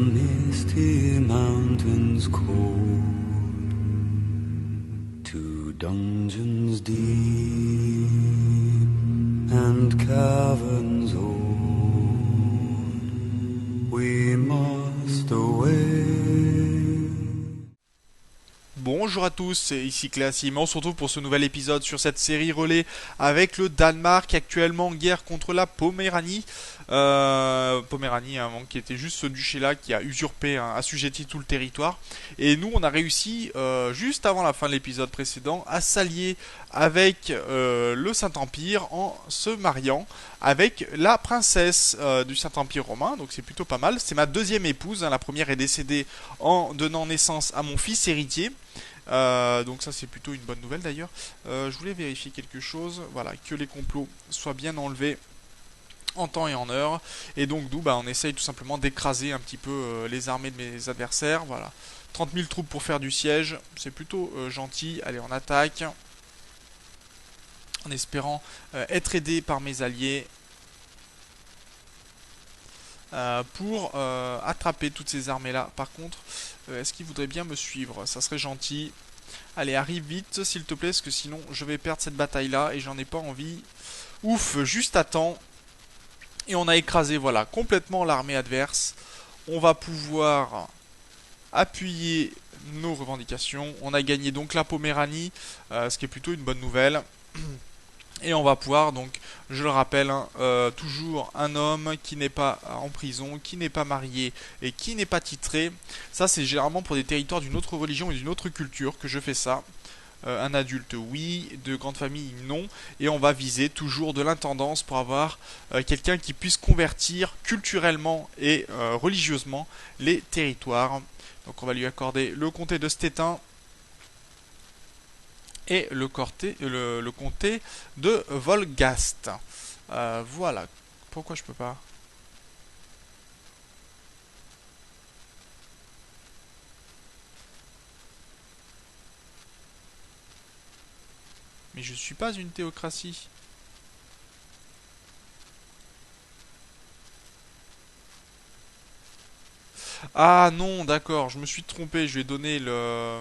misty mountains cold, to dungeons deep and caverns old, we must away. Bonjour à tous, c'est ici Classim. On se retrouve pour ce nouvel épisode sur cette série relais avec le Danemark actuellement en guerre contre la Poméranie. Poméranie, qui était juste ce duché-là qui a usurpé, assujetti tout le territoire. Et nous, on a réussi, juste avant la fin de l'épisode précédent, à s'allier avec le Saint-Empire en se mariant avec la princesse du Saint-Empire romain. Donc c'est plutôt pas mal. C'est ma deuxième épouse. La première est décédée en donnant naissance à mon fils héritier. Donc ça c'est plutôt une bonne nouvelle d'ailleurs. Je voulais vérifier quelque chose, voilà, que les complots soient bien enlevés en temps et en heure. Et donc nous on essaye tout simplement d'écraser un petit peu les armées de mes adversaires. Voilà, 30 000 troupes pour faire du siège, c'est plutôt gentil. Allez, on attaque en espérant être aidé par mes alliés pour attraper toutes ces armées là. Par contre, est-ce qu'ils voudraient bien me suivre? Ça serait gentil. Allez, arrive vite s'il te plaît, parce que sinon je vais perdre cette bataille là et j'en ai pas envie. Ouf, juste à temps. Et on a écrasé, voilà, complètement l'armée adverse. On va pouvoir appuyer nos revendications. On a gagné donc la Poméranie, ce qui est plutôt une bonne nouvelle. Et on va pouvoir donc, je le rappelle, toujours un homme qui n'est pas en prison, qui n'est pas marié et qui n'est pas titré. Ça c'est généralement pour des territoires d'une autre religion et d'une autre culture que je fais ça. Un adulte oui, de grande famille non. Et on va viser toujours de l'intendance pour avoir quelqu'un qui puisse convertir culturellement et religieusement les territoires. Donc on va lui accorder le comté de Stettin et le comté de Volgast. Voilà. Pourquoi je peux pas? Mais je suis pas une théocratie. Ah non, d'accord, je me suis trompé, je lui ai donné le...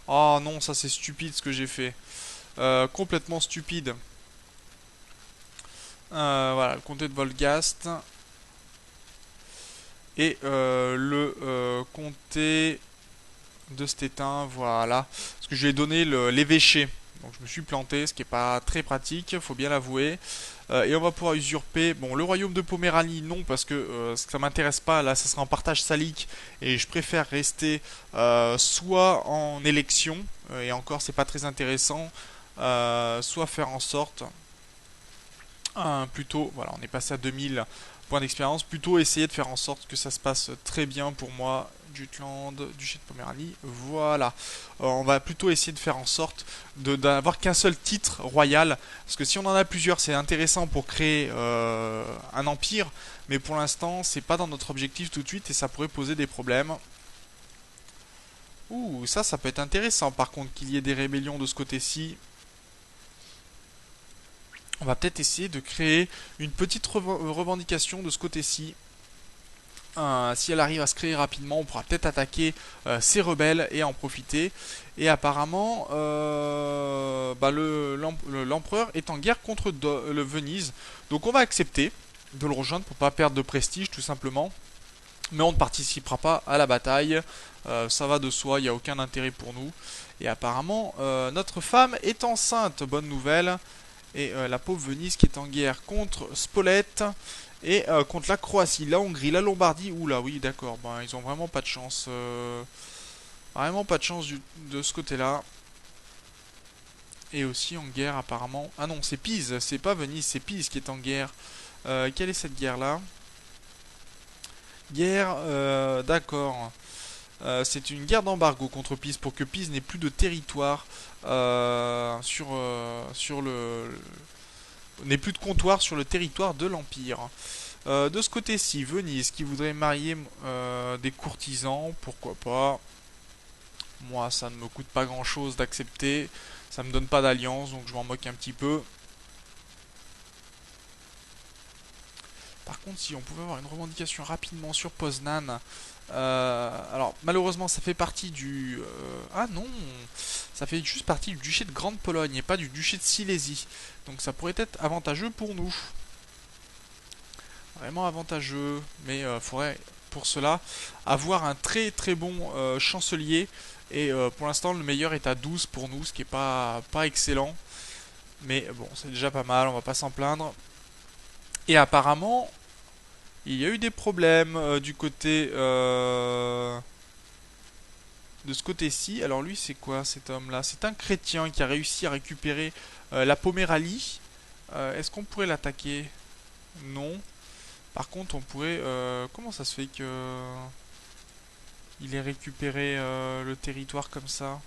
Oh non, ça c'est stupide ce que j'ai fait. Complètement stupide. Voilà, le comté de Volgast. Et comté de Stettin, voilà. Parce que je lui ai donné l'évêché. Donc je me suis planté, ce qui n'est pas très pratique, faut bien l'avouer. Et on va pouvoir usurper, bon, le royaume de Poméranie, non, parce que ça m'intéresse pas, là ça sera en partage salique, et je préfère rester soit en élection, et encore c'est pas très intéressant, soit faire en sorte, plutôt, voilà, on est passé à 2000 points d'expérience, plutôt essayer de faire en sorte que ça se passe très bien pour moi, Jutland, duché de Poméranie, voilà. On va plutôt essayer de faire en sorte d'avoir qu'un seul titre royal, parce que si on en a plusieurs, c'est intéressant pour créer un empire, mais pour l'instant, c'est pas dans notre objectif tout de suite et ça pourrait poser des problèmes. Ouh, ça peut être intéressant par contre qu'il y ait des rébellions de ce côté-ci. On va peut-être essayer de créer une petite revendication de ce côté-ci. Si elle arrive à se créer rapidement, on pourra peut-être attaquer ces rebelles et en profiter. Et apparemment, l'empereur est en guerre contre le Venise. Donc on va accepter de le rejoindre pour pas perdre de prestige tout simplement. Mais on ne participera pas à la bataille. Ça va de soi, il n'y a aucun intérêt pour nous. Et apparemment, notre femme est enceinte. Bonne nouvelle. Et la pauvre Venise qui est en guerre contre Spolète et contre la Croatie, la Hongrie, la Lombardie. Oula, oui, d'accord. Ben, ils ont vraiment pas de chance. Vraiment pas de chance de ce côté-là. Et aussi en guerre, apparemment. Ah non, c'est Pise, c'est pas Venise, c'est Pise qui est en guerre. Quelle est cette guerre-là? Guerre, d'accord. C'est une guerre d'embargo contre Pise pour que Pise n'ait plus de territoire sur n'ait plus de comptoir sur le territoire de l'Empire. De ce côté-ci, Venise qui voudrait marier des courtisans, pourquoi pas. Moi, ça ne me coûte pas grand-chose d'accepter. Ça me donne pas d'alliance, donc je m'en moque un petit peu. Par contre, si on pouvait avoir une revendication rapidement sur Poznan. Alors, malheureusement, ça fait partie du... ah non, ça fait juste partie du duché de Grande Pologne et pas du duché de Silésie. Donc ça pourrait être avantageux pour nous. Vraiment avantageux, mais il faudrait pour cela avoir un très très bon chancelier. Et pour l'instant, le meilleur est à 12 pour nous, ce qui est pas excellent. Mais bon, c'est déjà pas mal, on va pas s'en plaindre. Et apparemment, il y a eu des problèmes du côté de ce côté-ci. Alors lui, c'est quoi cet homme-là? C'est un chrétien qui a réussi à récupérer la Poméranie. Est-ce qu'on pourrait l'attaquer? Non. Par contre, on pourrait... comment ça se fait que... il ait récupéré le territoire comme ça?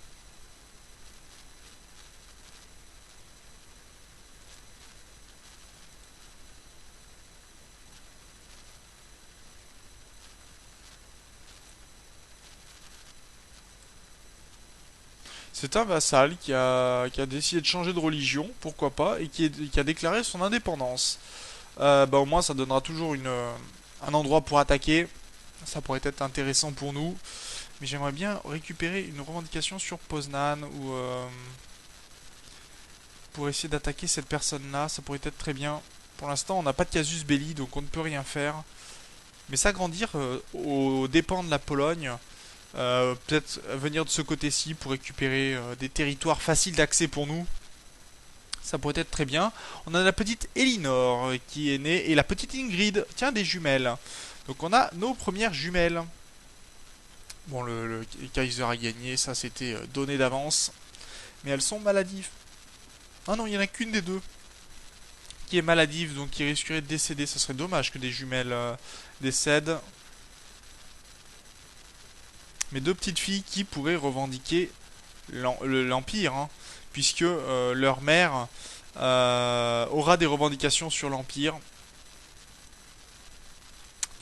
C'est un vassal qui a décidé de changer de religion, pourquoi pas, et qui a déclaré son indépendance. Bah, au moins, ça donnera toujours un endroit pour attaquer. Ça pourrait être intéressant pour nous. Mais j'aimerais bien récupérer une revendication sur Poznan ou pour essayer d'attaquer cette personne-là. Ça pourrait être très bien. Pour l'instant, on n'a pas de casus belli, donc on ne peut rien faire. Mais s'agrandir aux dépens de la Pologne, peut-être venir de ce côté-ci pour récupérer des territoires faciles d'accès pour nous. Ça pourrait être très bien. On a la petite Elinor qui est née et la petite Ingrid. Tiens, des jumelles. Donc on a nos premières jumelles. Bon, le Kaiser a gagné, ça c'était donné d'avance. Mais elles sont maladives. Ah non, il n'y en a qu'une des deux qui est maladive, donc qui risquerait de décéder. Ça serait dommage que des jumelles décèdent. Mais deux petites filles qui pourraient revendiquer l'Empire, hein, puisque leur mère aura des revendications sur l'Empire.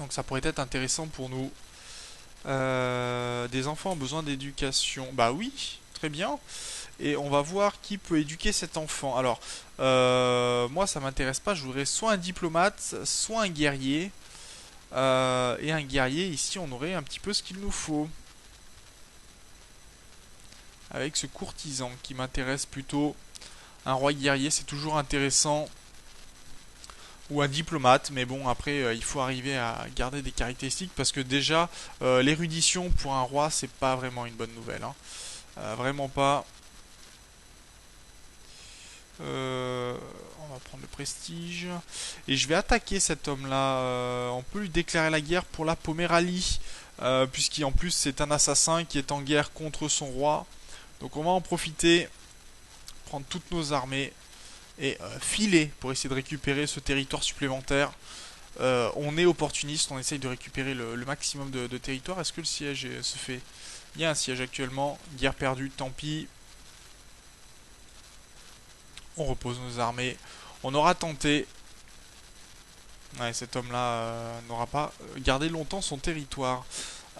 Donc ça pourrait être intéressant pour nous. Des enfants ont besoin d'éducation. Bah oui, très bien. Et on va voir qui peut éduquer cet enfant. Alors, moi ça m'intéresse pas. Je voudrais soit un diplomate, soit un guerrier. Et un guerrier, ici on aurait un petit peu ce qu'il nous faut. Avec ce courtisan qui m'intéresse plutôt. Un roi guerrier, c'est toujours intéressant. Ou un diplomate, mais bon, après, il faut arriver à garder des caractéristiques parce que déjà, l'érudition pour un roi, c'est pas vraiment une bonne nouvelle. Hein. Vraiment pas. On va prendre le prestige. Et je vais attaquer cet homme-là. On peut lui déclarer la guerre pour la Poméranie. Puisqu'en plus, c'est un assassin qui est en guerre contre son roi. Donc on va en profiter. Prendre toutes nos armées. Et filer pour essayer de récupérer ce territoire supplémentaire. On est opportuniste, on essaye de récupérer le maximum de territoire. Est-ce que le siège se fait? Il y a un siège actuellement, guerre perdue, tant pis. On repose nos armées. On aura tenté. Ouais, cet homme-là n'aura pas gardé longtemps son territoire.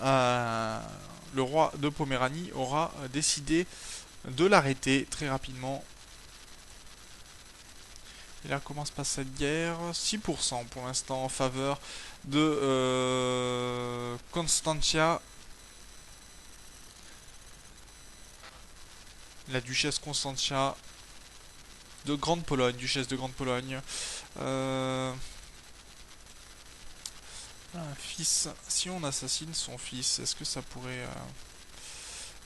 Le roi de Poméranie aura décidé de l'arrêter très rapidement. Et là, comment se passe cette guerre? 6% pour l'instant en faveur de Constantia. La duchesse Constantia de Grande Pologne, duchesse de Grande Pologne. Un fils. Si on assassine son fils, est-ce que ça pourrait...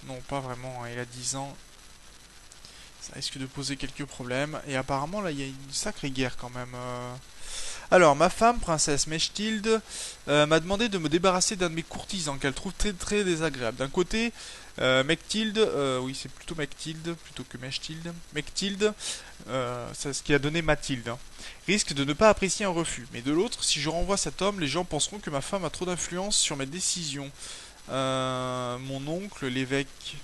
Non, pas vraiment, hein, il a 10 ans. Ça risque de poser quelques problèmes. Et apparemment, là, il y a une sacrée guerre quand même. Alors, ma femme, princesse Mechtilde, m'a demandé de me débarrasser d'un de mes courtisans qu'elle trouve très très désagréable. D'un côté, Mechtilde, oui, c'est plutôt Mechtilde plutôt que Mechtilde. Mechtilde, c'est ce qui a donné Mathilde, hein, risque de ne pas apprécier un refus. Mais de l'autre, si je renvoie cet homme, les gens penseront que ma femme a trop d'influence sur mes décisions. Mon oncle, l'évêque...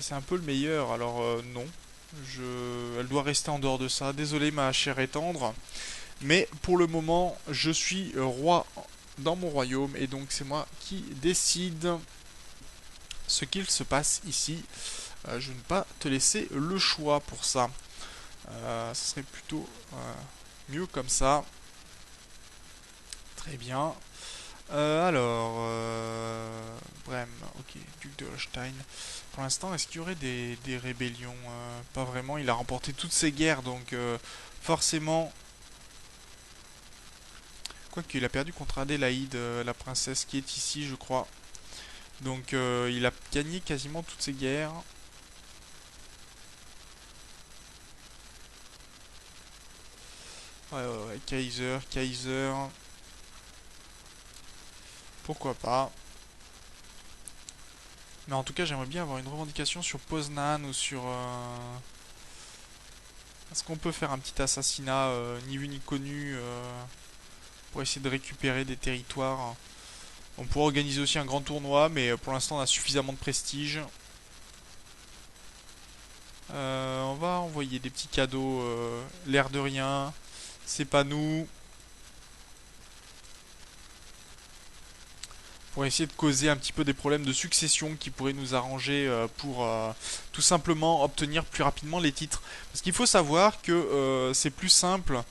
c'est un peu le meilleur, alors non. Elle doit rester en dehors de ça. Désolé ma chère et tendre. Mais pour le moment, je suis roi dans mon royaume. Et donc c'est moi qui décide ce qu'il se passe ici. Je ne vais pas te laisser le choix pour ça. Ça serait plutôt Mieux comme ça. Très bien. Brême, ok, duc de Holstein. Pour l'instant, est-ce qu'il y aurait des rébellions? Pas vraiment, il a remporté toutes ses guerres, donc forcément... Quoique, il a perdu contre Adélaïde, la princesse qui est ici, je crois. Donc il a gagné quasiment toutes ses guerres. Ouais, Kaiser. Pourquoi pas. Mais en tout cas, j'aimerais bien avoir une revendication sur Poznan ou sur... Est-ce qu'on peut faire un petit assassinat ni vu ni connu pour essayer de récupérer des territoires? On pourrait organiser aussi un grand tournoi, mais pour l'instant on a suffisamment de prestige. On va envoyer des petits cadeaux, l'air de rien. C'est pas nous. Pour essayer de causer un petit peu des problèmes de succession qui pourraient nous arranger pour tout simplement obtenir plus rapidement les titres. Parce qu'il faut savoir que c'est plus simple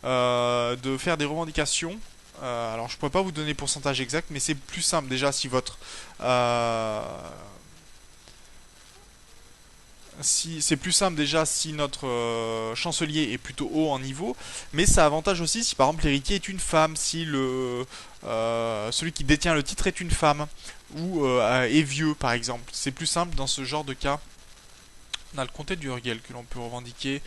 de faire des revendications. Alors je pourrais pas vous donner le pourcentage exact, mais c'est plus simple déjà si votre si c'est plus simple déjà si notre chancelier est plutôt haut en niveau, mais ça avantage aussi si par exemple l'héritier est une femme, si le celui qui détient le titre est une femme ou est vieux par exemple. C'est plus simple dans ce genre de cas. On a le comté d'Urgel que l'on peut revendiquer.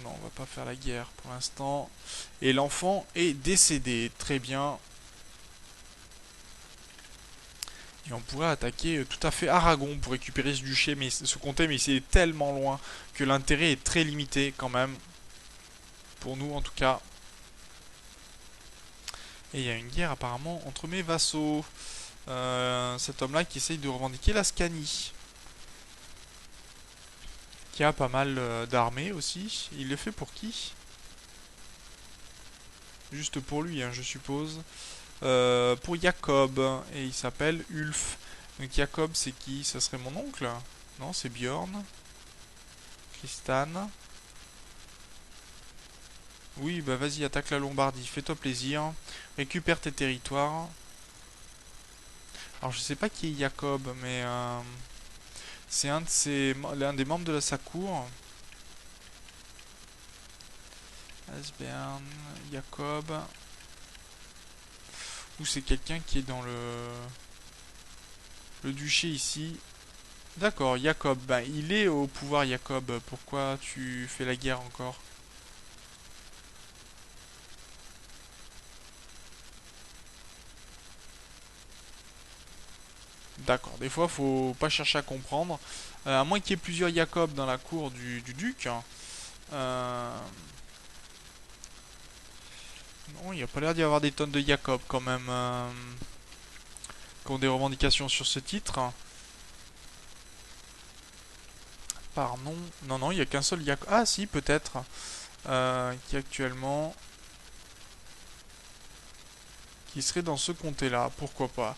Non, on va pas faire la guerre pour l'instant. Et l'enfant est décédé. Très bien. Et on pourrait attaquer tout à fait Aragon pour récupérer ce duché, mais ce comté, mais c'est tellement loin que l'intérêt est très limité quand même. Pour nous en tout cas. Et il y a une guerre apparemment entre mes vassaux. Cet homme-là qui essaye de revendiquer la Scanie. Qui a pas mal d'armées aussi. Il le fait pour qui? Juste pour lui, hein, je suppose. Pour Jacob. Et il s'appelle Ulf. Donc Jacob, c'est qui? Ça serait mon oncle? Non, c'est Bjorn. Tristan. Oui, bah vas-y, attaque la Lombardie. Fais-toi plaisir. Récupère tes territoires. Alors, je sais pas qui est Jacob, mais... c'est l'un des membres de sa cour. Asbern, Jacob. Ou c'est quelqu'un qui est dans le duché ici. D'accord, Jacob. Ben, il est au pouvoir, Jacob. Pourquoi tu fais la guerre encore? D'accord, des fois, faut pas chercher à comprendre. À moins qu'il y ait plusieurs Jacob dans la cour du duc. Euh, Non, il n'y a pas l'air d'y avoir des tonnes de Jacob quand même. Qui ont des revendications sur ce titre. Par nom. Non, non, il n'y a qu'un seul Jacob. Ah, si, peut-être. Qui actuellement. Qui serait dans ce comté-là. Pourquoi pas.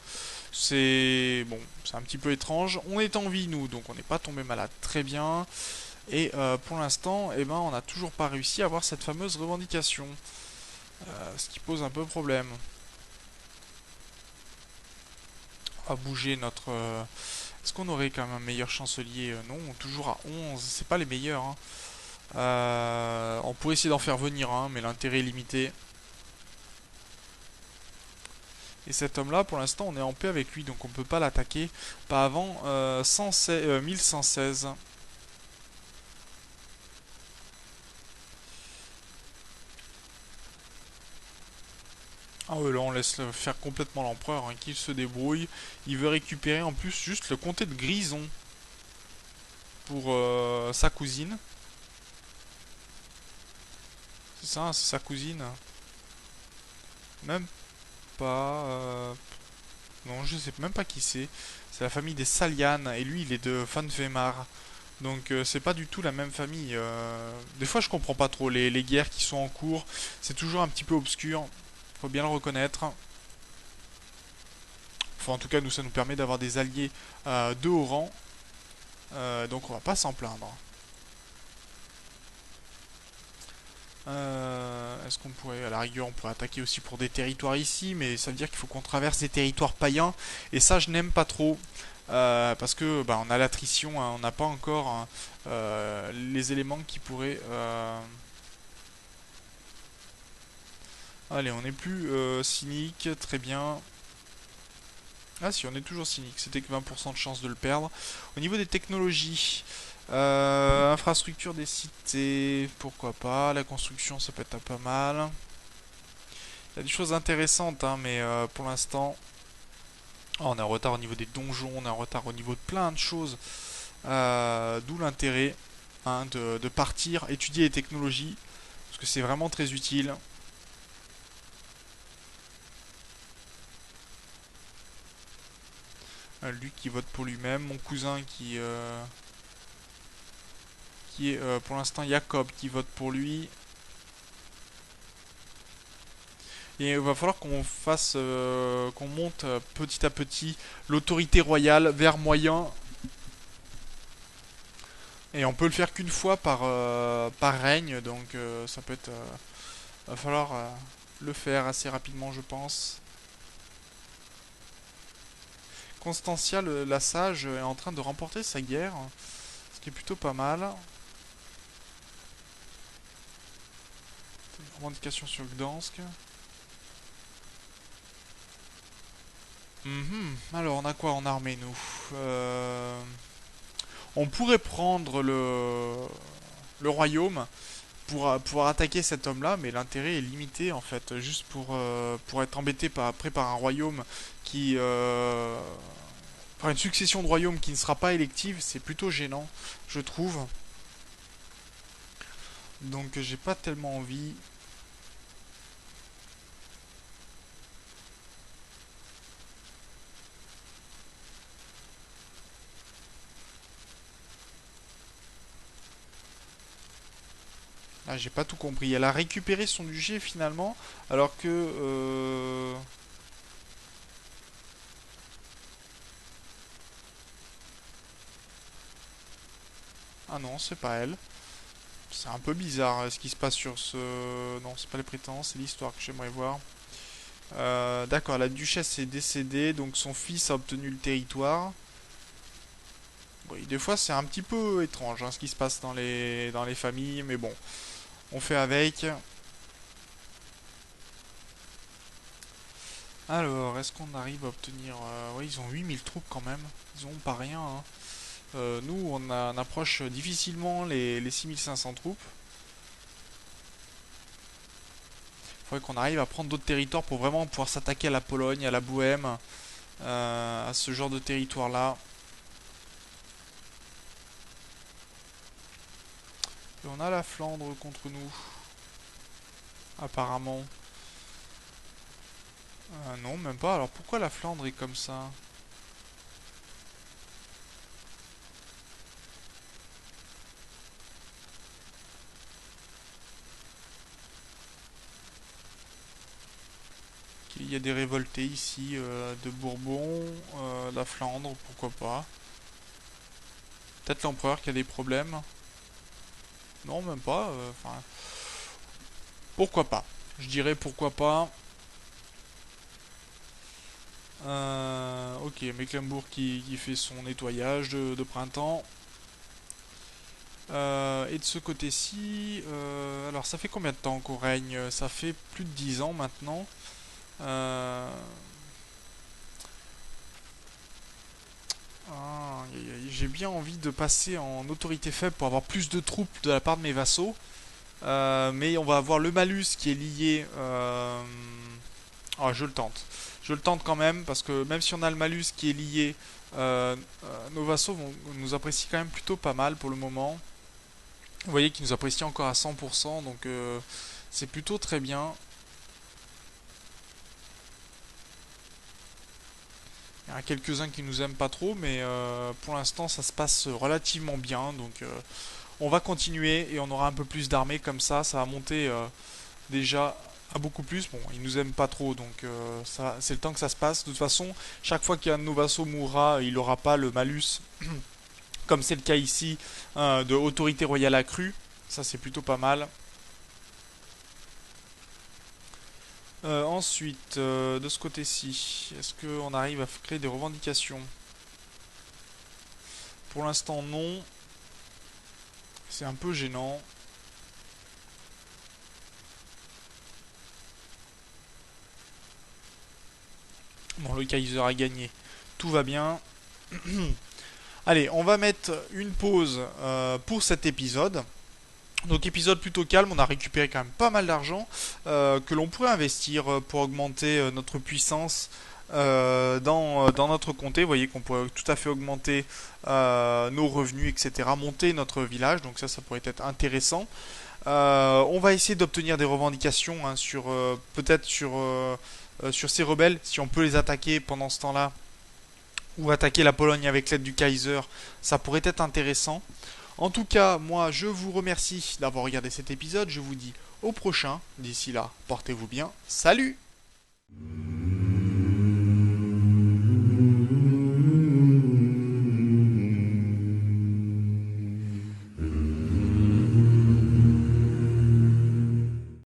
C'est. Bon, c'est un petit peu étrange. On est en vie, nous, donc on n'est pas tombé malade. Très bien. Et pour l'instant, eh ben, on n'a toujours pas réussi à avoir cette fameuse revendication. Ce qui pose un peu problème. On va bouger notre. Est-ce qu'on aurait quand même un meilleur chancelier? Non, toujours à 11. C'est pas les meilleurs, hein. On pourrait essayer d'en faire venir un, mais l'intérêt est limité. Et cet homme-là, pour l'instant, on est en paix avec lui, donc on peut pas l'attaquer. Pas avant 1116. Ah ouais, là on laisse faire complètement l'empereur, hein, qu'il se débrouille. Il veut récupérer en plus juste le comté de Grison pour sa cousine. C'est ça, hein, c'est sa cousine. Même pas. Non, je sais même pas qui c'est. C'est la famille des Salian et lui il est de Fanvemar. Donc c'est pas du tout la même famille. Des fois je comprends pas trop les guerres qui sont en cours. C'est toujours un petit peu obscur. Faut bien le reconnaître. Enfin en tout cas nous ça nous permet d'avoir des alliés de haut rang. Donc on va pas s'en plaindre. Est-ce qu'on pourrait, à la rigueur, on pourrait attaquer aussi pour des territoires ici, mais ça veut dire qu'il faut qu'on traverse des territoires païens, et ça je n'aime pas trop, parce que bah, on a l'attrition, hein, on n'a pas encore hein, les éléments qui pourraient... Allez, on n'est plus cynique, très bien. Ah si, on est toujours cynique, c'était que 20% de chance de le perdre. Au niveau des technologies, infrastructure des cités, pourquoi pas. La construction, ça peut être pas mal. Il y a des choses intéressantes, hein, mais pour l'instant, on est en retard au niveau des donjons, on est en retard au niveau de plein de choses. D'où l'intérêt hein, de partir, étudier les technologies, parce que c'est vraiment très utile. Lui qui vote pour lui-même, mon cousin qui est pour l'instant Jacob qui vote pour lui. Et il va falloir qu'on fasse, qu'on monte petit à petit l'autorité royale vers moyen. Et on peut le faire qu'une fois par règne, donc ça peut être, va falloir le faire assez rapidement, je pense. Constantia, la sage, est en train de remporter sa guerre, ce qui est plutôt pas mal. Une revendication sur Gdansk. Alors, on a quoi en armée, nous On pourrait prendre le royaume pour pouvoir attaquer cet homme-là, mais l'intérêt est limité, en fait. Juste pour être embêté après par un royaume qui... par une succession de royaumes qui ne sera pas élective, c'est plutôt gênant, je trouve. Donc, j'ai pas tellement envie... Ah, j'ai pas tout compris. Elle a récupéré son duché finalement, alors que... Ah non, c'est pas elle. C'est un peu bizarre ce qui se passe sur ce... Non, c'est pas les prétendances, c'est l'histoire que j'aimerais voir. D'accord, la duchesse est décédée, donc son fils a obtenu le territoire. Oui, des fois c'est un petit peu étrange hein, ce qui se passe dans les familles, mais bon, on fait avec. Alors, est-ce qu'on arrive à obtenir... Oui, ils ont 8000 troupes quand même. Ils ont pas rien. Hein. Nous, on approche difficilement les 6500 troupes. Il faudrait qu'on arrive à prendre d'autres territoires pour vraiment pouvoir s'attaquer à la Pologne, à la Bohème, à ce genre de territoire-là. Et on a la Flandre contre nous, apparemment. Non, même pas. Alors pourquoi la Flandre est comme ça? Il y a des révoltés ici de Bourbon, la Flandre, pourquoi pas. Peut-être l'empereur qui a des problèmes. Non, même pas. Enfin, pourquoi pas. Je dirais pourquoi pas. Ok, Mecklembourg qui fait son nettoyage de printemps. Et de ce côté-ci, alors ça fait combien de temps qu'on règne? Ça fait plus de 10 ans maintenant. Euh, j'ai bien envie de passer en autorité faible pour avoir plus de troupes de la part de mes vassaux. Mais on va avoir le malus qui est lié. Oh, je le tente. Je le tente quand même parce que même si on a le malus qui est lié, nos vassaux nous apprécient quand même plutôt pas mal pour le moment. Vous voyez qu'ils nous apprécient encore à 100%, donc c'est plutôt très bien. Il y en a quelques-uns qui nous aiment pas trop, mais pour l'instant ça se passe relativement bien, donc on va continuer et on aura un peu plus d'armée comme ça va monter déjà à beaucoup plus. Bon, ils nous aiment pas trop, donc c'est le temps que ça se passe. De toute façon, chaque fois qu'un de nos vassaux mourra, il n'aura pas le malus, comme c'est le cas ici, de autorité royale accrue. Ça c'est plutôt pas mal. Ensuite, de ce côté-ci, est-ce qu'on arrive à créer des revendications? Pour l'instant, non. C'est un peu gênant. Bon, le Kaiser a gagné. Tout va bien. Allez, on va mettre une pause pour cet épisode. Donc épisode plutôt calme, on a récupéré quand même pas mal d'argent que l'on pourrait investir pour augmenter notre puissance dans notre comté. Vous voyez qu'on pourrait tout à fait augmenter nos revenus, etc. Monter notre village, donc ça pourrait être intéressant. On va essayer d'obtenir des revendications hein, sur peut-être sur ces rebelles, si on peut les attaquer pendant ce temps-là, ou attaquer la Pologne avec l'aide du Kaiser, ça pourrait être intéressant. En tout cas, moi je vous remercie d'avoir regardé cet épisode, je vous dis au prochain, d'ici là, portez-vous bien, salut!